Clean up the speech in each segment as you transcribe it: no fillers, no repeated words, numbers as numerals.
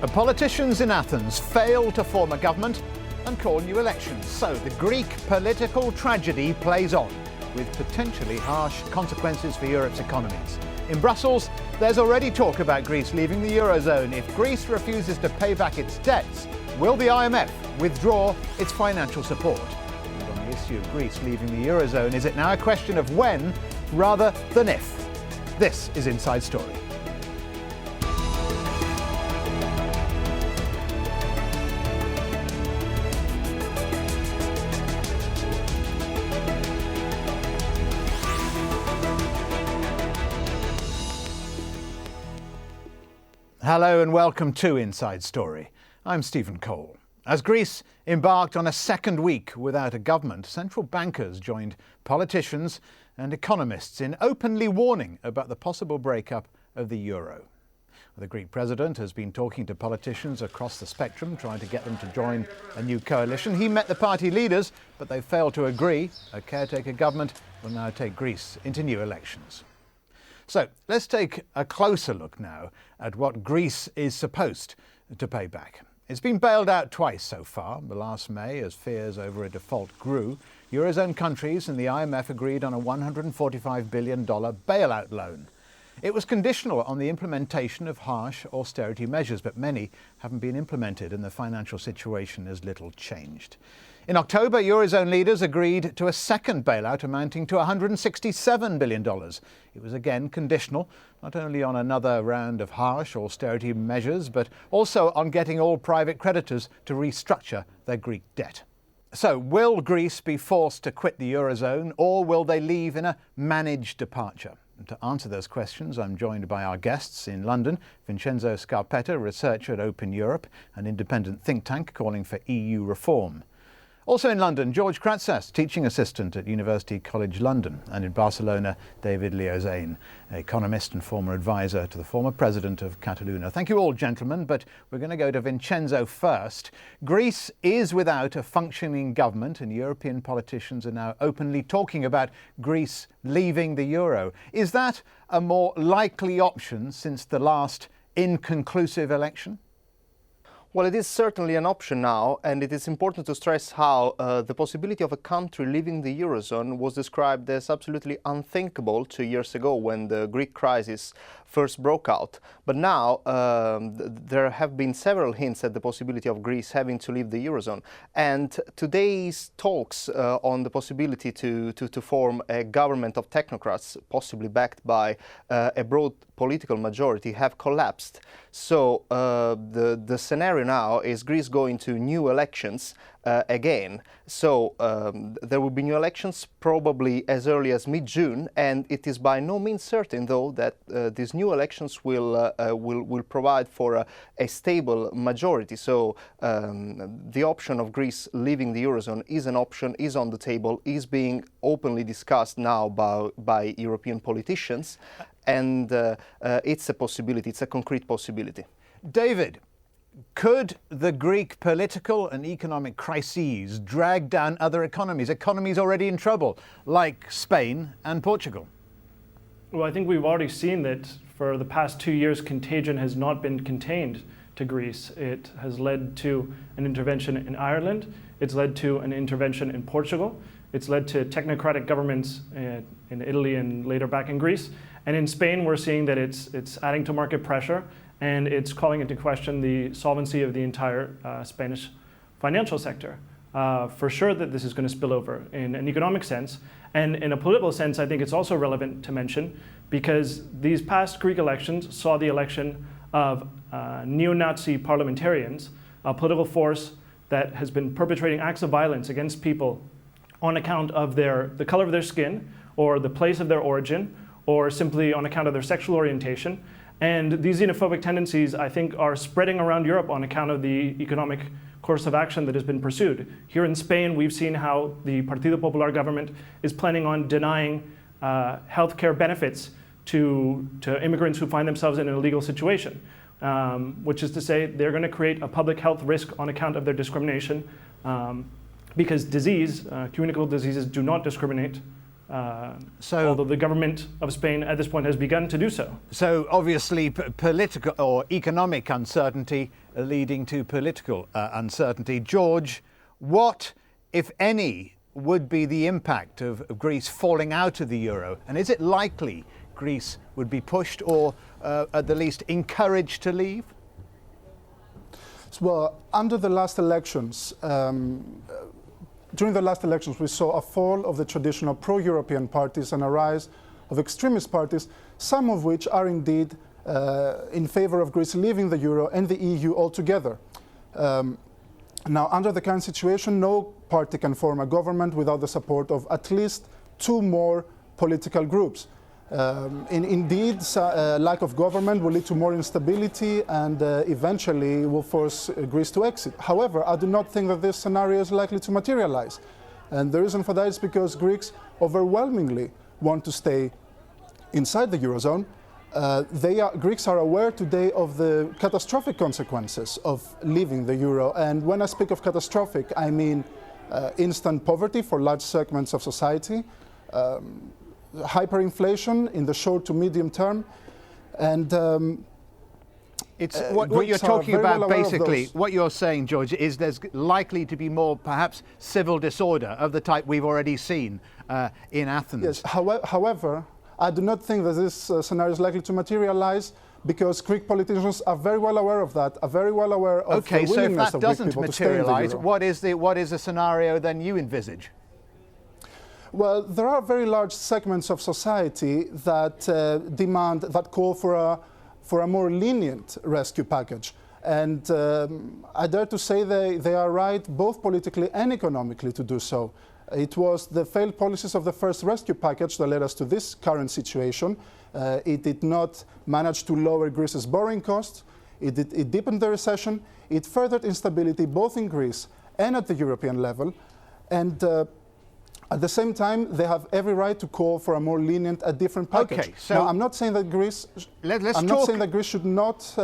The politicians in Athens fail to form a government and call new elections. So the Greek political tragedy plays on, with potentially harsh consequences for Europe's economies. In Brussels, there's already talk about Greece leaving the Eurozone. If Greece refuses to pay back its debts, will the IMF withdraw its financial support? And on the issue of Greece leaving the Eurozone, is it now a question of when rather than if? This is Inside Story. Hello and welcome to Inside Story. I'm Stephen Cole. As Greece embarked on a second week without a government, central bankers joined politicians and economists in openly warning about the possible breakup of the euro. The Greek president has been talking to politicians across the spectrum, trying to get them to join a new coalition. He met the party leaders, but they failed to agree. A caretaker government will now take Greece into new elections. So let's take a closer look now at what Greece is supposed to pay back. It's been bailed out twice so far. The last May, as fears over a default grew, Eurozone countries and the IMF agreed on a $145 billion bailout loan. It was conditional on the implementation of harsh austerity measures, but many haven't been implemented and the financial situation has little changed. In October, Eurozone leaders agreed to a second bailout amounting to $167 billion. It was again conditional, not only on another round of harsh austerity measures, but also on getting all private creditors to restructure their Greek debt. So, will Greece be forced to quit the Eurozone, or will they leave in a managed departure? And to answer those questions, I'm joined by our guests in London, Vincenzo Scarpetta, researcher at Open Europe, an independent think tank calling for EU reform. Also in London, George Kratsas, teaching assistant at University College London, and in Barcelona, David Liozane, economist and former advisor to the former president of Catalonia. Thank you all, gentlemen, but we're going to go to Vincenzo first. Greece is without a functioning government, and European politicians are now openly talking about Greece leaving the euro. Is that a more likely option since the last inconclusive election? Well, it is certainly an option now, and it is important to stress how the possibility of a country leaving the Eurozone was described as absolutely unthinkable 2 years ago when the Greek crisis first broke out. But now there have been several hints at the possibility of Greece having to leave the Eurozone. And today's talks on the possibility to form a government of technocrats, possibly backed by a broad political majority, have collapsed. So the scenario now is Greece going to new elections again. So there will be new elections probably as early as mid-June, and it is by no means certain, though, that these new elections will provide for a stable majority. So the option of Greece leaving the Eurozone is an option, is on the table, is being openly discussed now by European politicians, and it's a possibility, it's a concrete possibility. David, could the Greek political and economic crises drag down other economies already in trouble, like Spain and Portugal? Well, I think we've already seen that for the past 2 years, contagion has not been contained to Greece. It has led to an intervention in Ireland. It's led to an intervention in Portugal. It's led to technocratic governments in Italy and later back in Greece. And in Spain, we're seeing that it's adding to market pressure, and it's calling into question the solvency of the entire Spanish financial sector. For sure that this is going to spill over in an economic sense. And in a political sense, I think it's also relevant to mention, because these past Greek elections saw the election of neo-Nazi parliamentarians, a political force that has been perpetrating acts of violence against people on account of the color of their skin, or the place of their origin, or simply on account of their sexual orientation. And these xenophobic tendencies, I think, are spreading around Europe on account of the economic course of action that has been pursued. Here in Spain, we've seen how the Partido Popular government is planning on denying healthcare benefits to immigrants who find themselves in an illegal situation, which is to say they're going to create a public health risk on account of their discrimination, because communicable diseases do not discriminate. although the government of Spain at this point has begun to do so. So obviously political or economic uncertainty leading to political uncertainty. George, what, if any, would be the impact of Greece falling out of the euro? And is it likely Greece would be pushed or at the least encouraged to leave? Well, under the last elections, during the last elections, we saw a fall of the traditional pro-European parties and a rise of extremist parties, some of which are indeed in favor of Greece leaving the euro and the EU altogether. Now, under the current situation, no party can form a government without the support of at least two more political groups. Indeed, lack of government will lead to more instability and eventually will force Greece to exit. However, I do not think that this scenario is likely to materialize. And the reason for that is because Greeks overwhelmingly want to stay inside the Eurozone. Greeks are aware today of the catastrophic consequences of leaving the euro. And when I speak of catastrophic, I mean instant poverty for large segments of society, hyperinflation in the short to medium term, and it's what you're talking about basically. What you're saying, George, is there's likely to be more, perhaps, civil disorder of the type we've already seen in Athens. Yes. However, I do not think that this scenario is likely to materialize, because Greek politicians are very well aware of that, are very well aware of the willingness of Greek people to stay in the euro. What is the scenario then you envisage? Well, there are very large segments of society that that call for a more lenient rescue package. And I dare to say they are right both politically and economically to do so. It was the failed policies of the first rescue package that led us to this current situation. It did not manage to lower Greece's borrowing costs. It deepened the recession. It furthered instability both in Greece and at the European level. And at the same time, they have every right to call for a more lenient, a different package. Okay, so now, I'm not saying that Greece. I'm not saying that Greece should not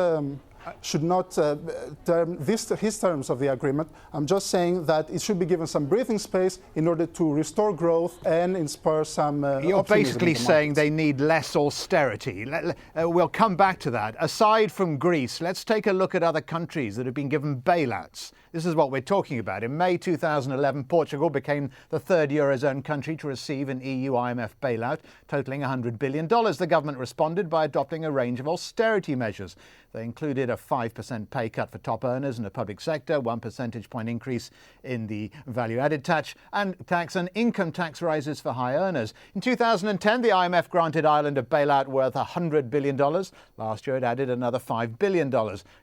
term his terms of the agreement. I'm just saying that it should be given some breathing space in order to restore growth and inspire some You're basically saying they need less austerity. We'll come back to that. Aside from Greece, let's take a look at other countries that have been given bailouts. This is what we're talking about. In May 2011, Portugal became the third Eurozone country to receive an EU IMF bailout, totaling $100 billion. The government responded by adopting a range of austerity measures. They included a 5% pay cut for top earners in the public sector, 1 percentage point increase in the value-added tax, and income tax rises for high earners. In 2010, the IMF granted Ireland a bailout worth $100 billion. Last year, it added another $5 billion.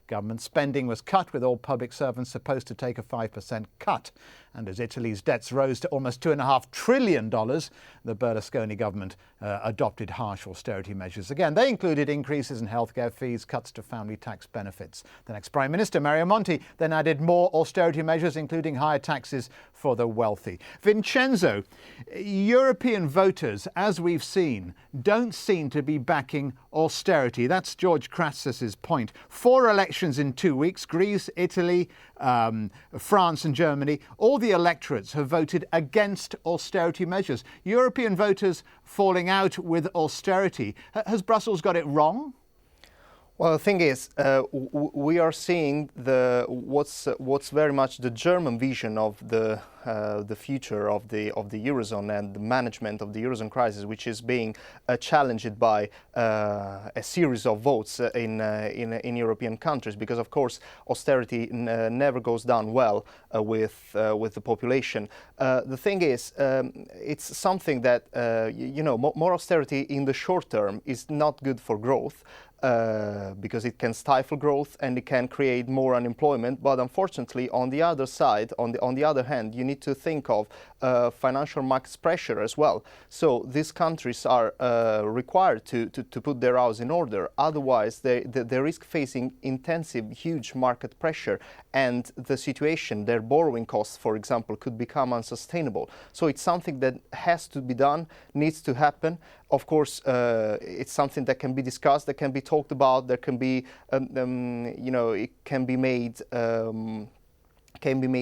Government spending was cut, with all public servants supposed to take a 5% cut. And as Italy's debts rose to almost $2.5 trillion, the Berlusconi government adopted harsh austerity measures. Again, they included increases in healthcare fees, cuts to family tax benefits. The next Prime Minister, Mario Monti, then added more austerity measures, including higher taxes for the wealthy. Vincenzo, European voters, as we've seen, don't seem to be backing austerity. That's George Kratsas's point. 4 elections in 2 weeks, Greece, Italy, France and Germany. All the electorates have voted against austerity measures. European voters falling out with austerity. Has Brussels got it wrong? Well, the thing is, we are seeing what's very much the German vision of the future of the Eurozone and the management of the Eurozone crisis, which is being challenged by a series of votes in European countries, because of course austerity never goes down well with the population. The thing is, it's something that more austerity in the short term is not good for growth. Because it can stifle growth and it can create more unemployment. But unfortunately, on the other side, on the other hand, you need to think of financial market pressure as well. So these countries are required to put their house in order. Otherwise, they risk facing intensive, huge market pressure, and the situation, their borrowing costs, for example, could become unsustainable. So it's something that has to be done, needs to happen. Of course, it's something that can be discussed, that can be talked about. There can be, it can be made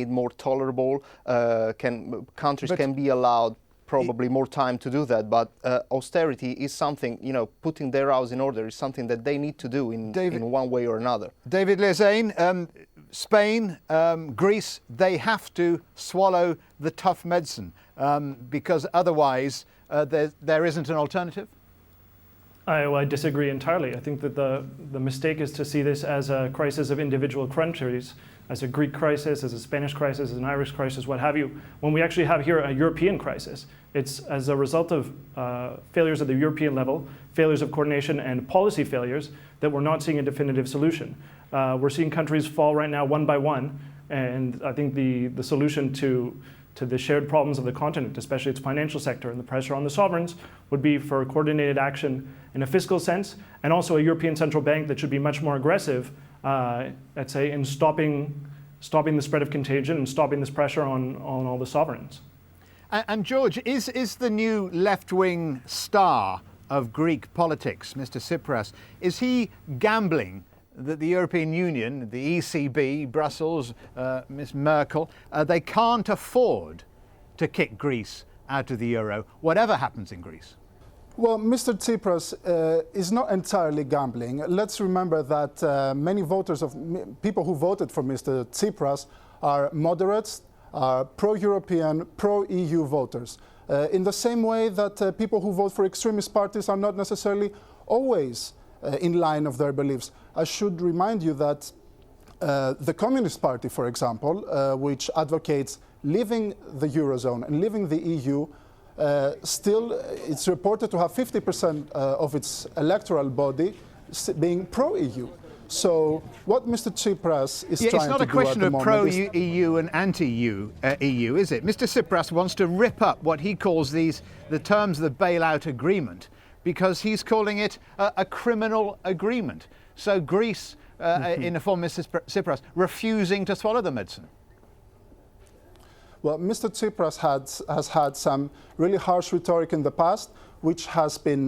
more tolerable. Countries can be allowed probably more time to do that. But austerity is something, putting their house in order is something that they need to do in one way or another. David Lezane, Spain, Greece, they have to swallow the tough medicine because otherwise there isn't an alternative? I disagree entirely. I think that the mistake is to see this as a crisis of individual countries, as a Greek crisis, as a Spanish crisis, as an Irish crisis, what have you, when we actually have here a European crisis. It's as a result of failures at the European level, failures of coordination and policy failures, that we're not seeing a definitive solution. We're seeing countries fall right now one by one, and I think the solution to the shared problems of the continent, especially its financial sector and the pressure on the sovereigns, would be for coordinated action in a fiscal sense, and also a European Central Bank that should be much more aggressive, let's say, in stopping the spread of contagion and stopping this pressure on all the sovereigns. And George, is the new left-wing star of Greek politics, Mr. Tsipras, is he gambling that the European Union, the ECB, Brussels, Ms. Merkel, they can't afford to kick Greece out of the euro, whatever happens in Greece? Well, Mr. Tsipras is not entirely gambling. Let's remember that many people who voted for Mr. Tsipras are moderates, are pro-European, pro-EU voters. In the same way that people who vote for extremist parties are not necessarily always in line of their beliefs. I should remind you that the Communist Party, for example, which advocates leaving the Eurozone and leaving the EU, still it's reported to have 50% of its electoral body being pro-EU. So what Mr. Tsipras is trying to do at the moment... It's not a question of pro-EU and anti-EU, is it? Mr. Tsipras wants to rip up what he calls the terms of the bailout agreement, because he's calling it a criminal agreement. So Greece, in the form of Mr. Tsipras, refusing to swallow the medicine. Well, Mr. Tsipras has had some really harsh rhetoric in the past, which has been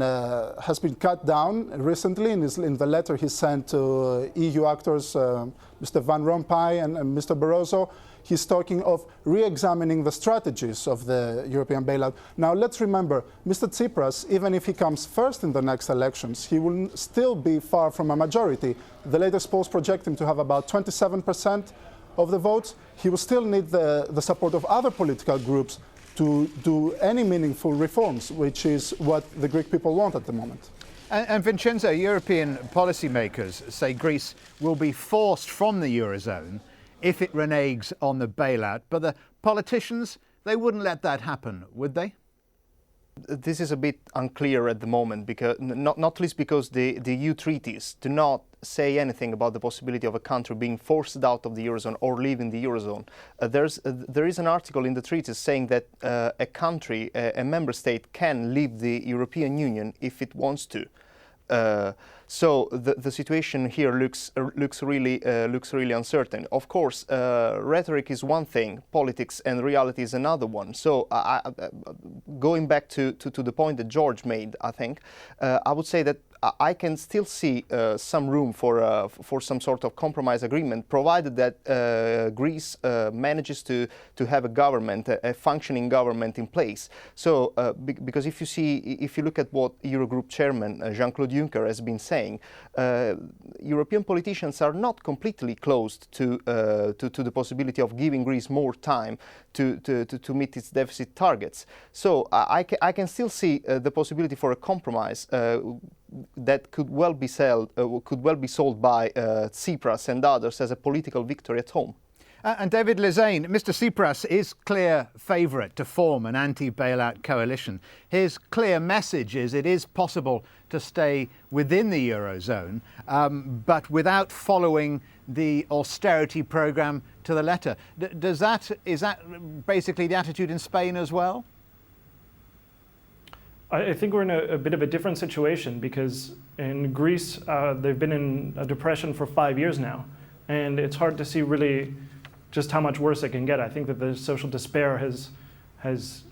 cut down recently in the letter he sent to EU actors, Mr. Van Rompuy and Mr. Barroso. He's talking of re-examining the strategies of the European bailout. Now, let's remember, Mr. Tsipras, even if he comes first in the next elections, he will still be far from a majority. The latest polls project him to have about 27% of the votes. He will still need the support of other political groups to do any meaningful reforms, which is what the Greek people want at the moment. And Vincenzo, European policymakers say Greece will be forced from the Eurozone if it reneges on the bailout. But the politicians, they wouldn't let that happen, would they? This is a bit unclear at the moment, because not least because the EU treaties do not say anything about the possibility of a country being forced out of the Eurozone or leaving the Eurozone. There is an article in the treaties saying that a country, a member state, can leave the European Union if it wants to. So the situation here looks really uncertain. Of course, rhetoric is one thing, politics and reality is another one. So going back to the point that George made, I think I would say that I can still see some room for some sort of compromise agreement, provided that Greece manages to have a government, a functioning government in place. So, because if you look at what Eurogroup Chairman Jean-Claude Juncker has been saying, European politicians are not completely closed to the possibility of giving Greece more time to meet its deficit targets. So I can still see the possibility for a compromise that could well be sold by Tsipras and others as a political victory at home. And David Lezane, Mr. Tsipras is clear favourite to form an anti-bailout coalition. His clear message is it is possible to stay within the Eurozone, but without following the austerity programme to the letter. Is that basically the attitude in Spain as well? I think we're in a bit of a different situation, because in Greece, they've been in a depression for 5 years now, and it's hard to see really just how much worse it can get. I think that the social despair has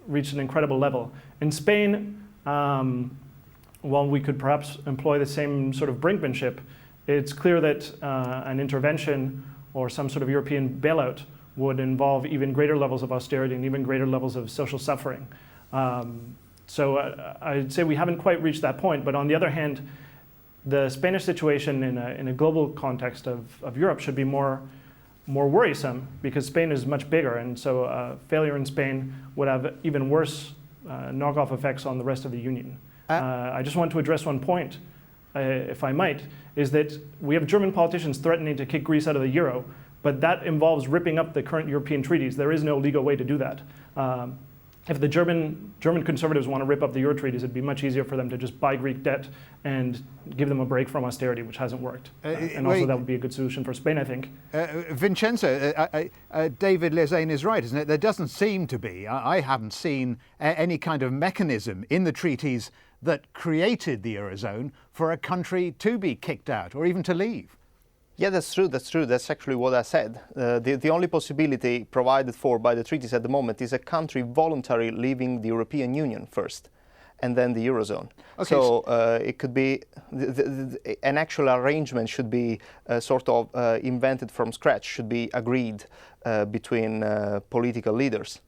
reached an incredible level. In Spain, while we could perhaps employ the same sort of brinkmanship, it's clear that an intervention or some sort of European bailout would involve even greater levels of austerity and even greater levels of social suffering. So I'd say we haven't quite reached that point. But on the other hand, the Spanish situation in a global context of Europe should be more worrisome because Spain is much bigger, and so failure in Spain would have even worse knock-off effects on the rest of the Union. I just want to address one point, if I might, is that we have German politicians threatening to kick Greece out of the euro, but that involves ripping up the current European treaties. There is no legal way to do that. If the German conservatives want to rip up the euro treaties, it'd be much easier for them to just buy Greek debt and give them a break from austerity, which hasn't worked. And also that would be a good solution for Spain, I think. Vincenzo, David Lezane is right, isn't it? There doesn't seem to be, I haven't seen any kind of mechanism in the treaties that created the Eurozone for a country to be kicked out or even to leave. Yeah, that's true. That's actually what I said. The only possibility provided for by the treaties at the moment is a country voluntarily leaving the European Union first, and then the Eurozone. Okay. So it could be an actual arrangement should be sort of invented from scratch, should be agreed between political leaders.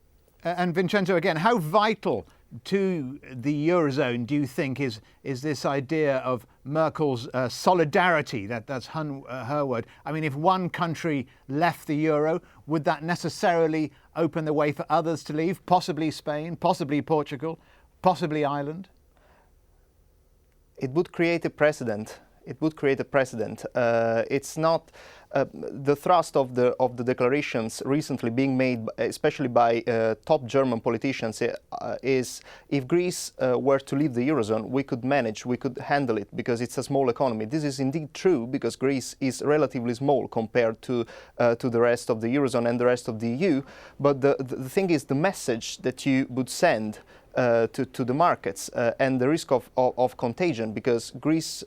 And Vincenzo, again, how vital to the Eurozone do you think is this idea of Merkel's solidarity? That's her word. I mean, if one country left the euro, would that necessarily open the way for others to leave? Possibly Spain, possibly Portugal, possibly Ireland? It would create a precedent. It's not the thrust of the declarations recently being made, especially by top German politicians, is if Greece were to leave the Eurozone, we could manage, we could handle it because it's a small economy. This is indeed true because Greece is relatively small compared to the rest of the Eurozone and the rest of the EU. But the thing is the message that you would send to the markets and the risk of contagion, because Greece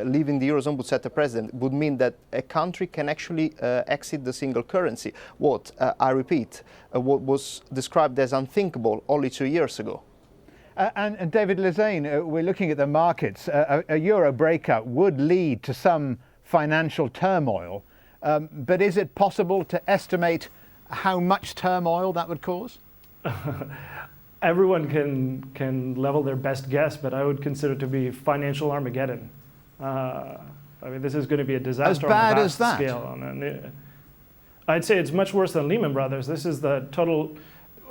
leaving the Eurozone would set a precedent, would mean that a country can actually exit the single currency. What, I repeat, what was described as unthinkable only 2 years ago. And David Lezane, we're looking at the markets. A euro breakup would lead to some financial turmoil, but is it possible to estimate how much turmoil that would cause? Everyone can level their best guess, but I would consider it to be financial Armageddon. I mean, this is going to be a disaster on a vast scale. I'd say it's much worse than Lehman Brothers. This is the total.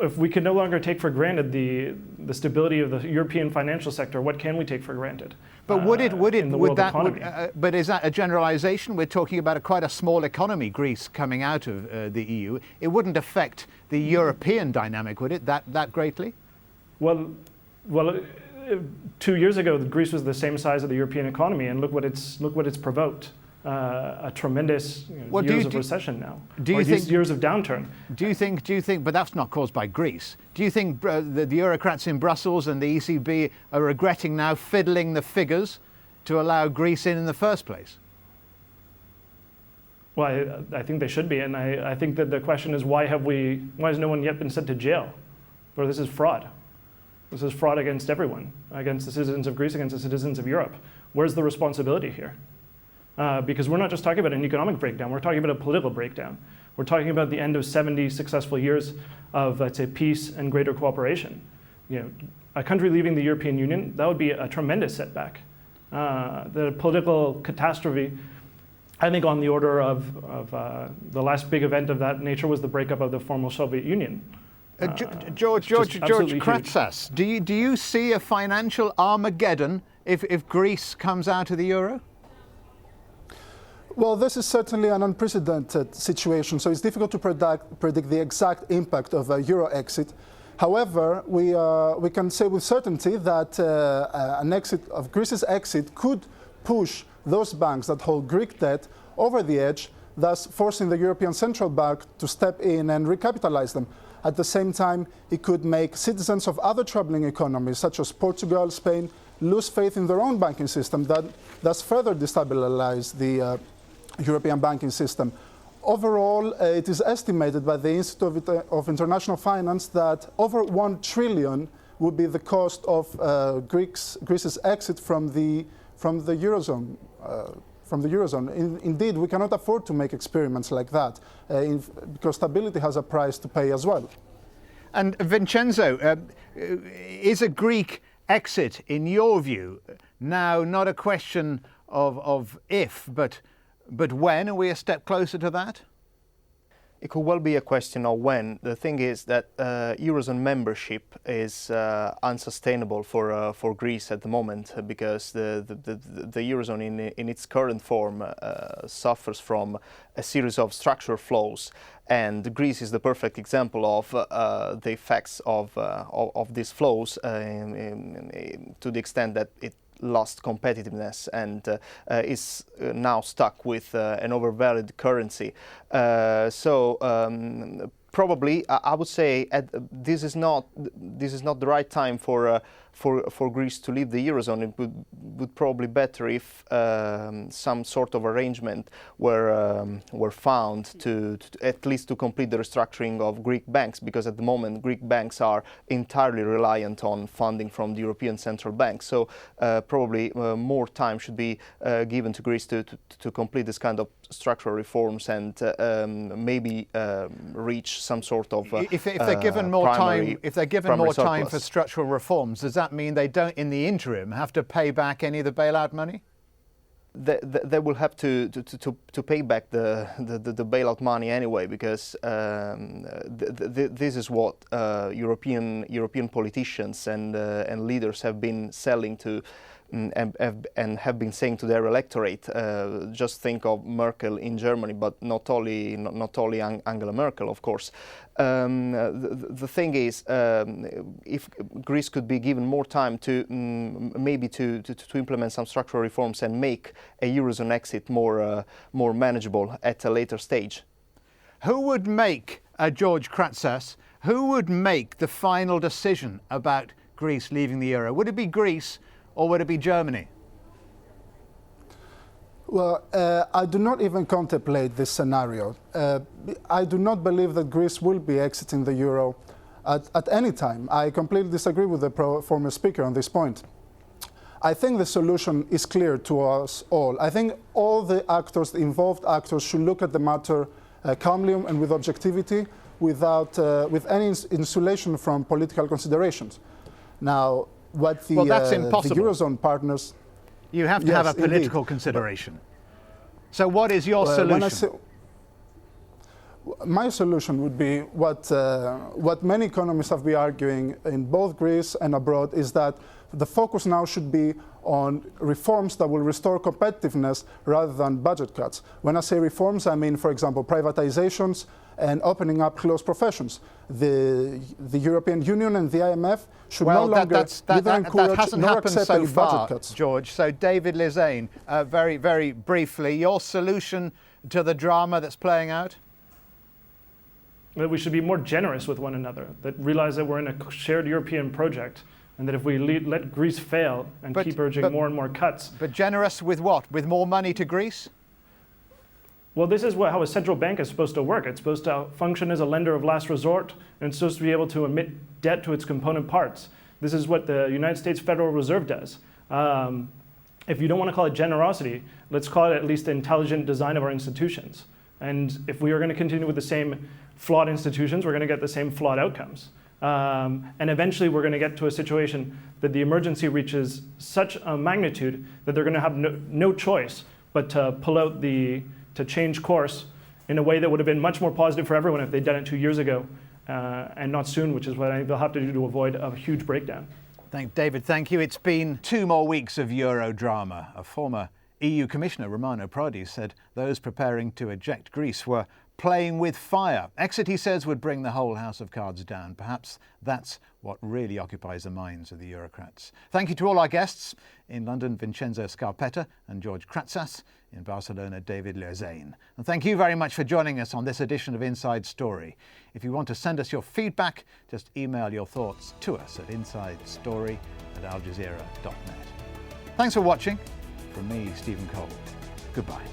If we can no longer take for granted the stability of the European financial sector, what can we take for granted? But would that? But is that a generalization? We're talking about quite a small economy, Greece coming out of the EU. It wouldn't affect the European dynamic, would it? That greatly? Well, 2 years ago, Greece was the same size of the European economy, and look what it's provoked. A tremendous years of recession now. Do you think years of downturn? Do you think? But that's not caused by Greece. Do you think the bureaucrats in Brussels and the ECB are regretting now fiddling the figures to allow Greece in the first place? Well, I think they should be, and I think that the question is why has no one yet been sent to jail? Well, this is fraud. This is fraud against everyone, against the citizens of Greece, against the citizens of Europe. Where's the responsibility here? Because we're not just talking about an economic breakdown, we're talking about a political breakdown. We're talking about the end of 70 successful years of, let's say, peace and greater cooperation. A country leaving the European Union, that would be a tremendous setback. The political catastrophe, I think on the order of the last big event of that nature was the breakup of the former Soviet Union. George Kratsas, do you see a financial Armageddon if Greece comes out of the euro? Well, this is certainly an unprecedented situation, so it's difficult to predict the exact impact of a euro exit. However, we can say with certainty that an exit of Greece's exit could push those banks that hold Greek debt over the edge, thus forcing the European Central Bank to step in and recapitalize them. At the same time, it could make citizens of other troubling economies, such as Portugal, Spain, lose faith in their own banking system, thus further destabilize the European banking system. Overall, it is estimated by the Institute of International Finance that over 1 trillion would be the cost of Greece's exit from the Eurozone. Indeed, we cannot afford to make experiments like that because stability has a price to pay as well. And Vincenzo, is a Greek exit, in your view, now not a question of if, but when? Are we a step closer to that? It could well be a question of when. The thing is that Eurozone membership is unsustainable for Greece at the moment because the Eurozone in its current form suffers from a series of structural flaws, and Greece is the perfect example of the effects of these flaws to the extent that it lost competitiveness and is now stuck with an overvalued currency. Probably, I would say this is not the right time for Greece to leave the Eurozone. It would probably better if some sort of arrangement were found to at least to complete the restructuring of Greek banks, because at the moment Greek banks are entirely reliant on funding from the European Central Bank. So probably more time should be given to Greece to complete this kind of structural reforms and maybe reach some sort of if they're given more time, for structural reforms, does that mean they don't, in the interim, have to pay back any of the bailout money? They will have to pay back the bailout money anyway, because this is what European politicians and leaders have been selling to. And have been saying to their electorate. Just think of Merkel in Germany, but not only Angela Merkel, of course. The thing is, if Greece could be given more time to maybe to implement some structural reforms and make a Eurozone exit more manageable at a later stage. Who would make, George Kratsas, who would make the final decision about Greece leaving the euro? Would it be Greece? Or would it be Germany? Well, I do not even contemplate this scenario. I do not believe that Greece will be exiting the euro at any time. I completely disagree with the former speaker on this point. I think the solution is clear to us all. I think all the actors, the involved actors, should look at the matter calmly and with objectivity, with any insulation from political considerations. Now, what the, that's the impossible. Eurozone partners... You have to have a political consideration. So what is your solution? My solution would be what many economists have been arguing in both Greece and abroad, is that the focus now should be on reforms that will restore competitiveness rather than budget cuts. When I say reforms, I mean, for example, privatizations and opening up closed professions. The European Union and the IMF should no longer neither encourage nor accept any budget cuts. George. So David Lezane, very, very briefly, your solution to the drama that's playing out? That we should be more generous with one another, that realize that we're in a shared European project, and that if we let Greece fail and keep urging more and more cuts... But generous with what? With more money to Greece? Well, this is how a central bank is supposed to work. It's supposed to function as a lender of last resort, and it's supposed to be able to emit debt to its component parts. This is what the United States Federal Reserve does. If you don't want to call it generosity, let's call it at least the intelligent design of our institutions. And if we are going to continue with the same flawed institutions, we're going to get the same flawed outcomes. And eventually we're going to get to a situation that the emergency reaches such a magnitude that they're going to have no choice but to pull out to change course in a way that would have been much more positive for everyone if they'd done it 2 years ago and not soon, which is what I think they'll have to do to avoid a huge breakdown. David, thank you. It's been 2 more weeks of Euro drama. A former EU Commissioner, Romano Prodi, said those preparing to eject Greece were playing with fire. Exit, he says, would bring the whole house of cards down. Perhaps that's what really occupies the minds of the Eurocrats. Thank you to all our guests. In London, Vincenzo Scarpetta and George Kratsas. In Barcelona, David Lezane. And thank you very much for joining us on this edition of Inside Story. If you want to send us your feedback, just email your thoughts to us at insidestory@aljazeera.net. Thanks for watching. From me, Stephen Cole. Goodbye.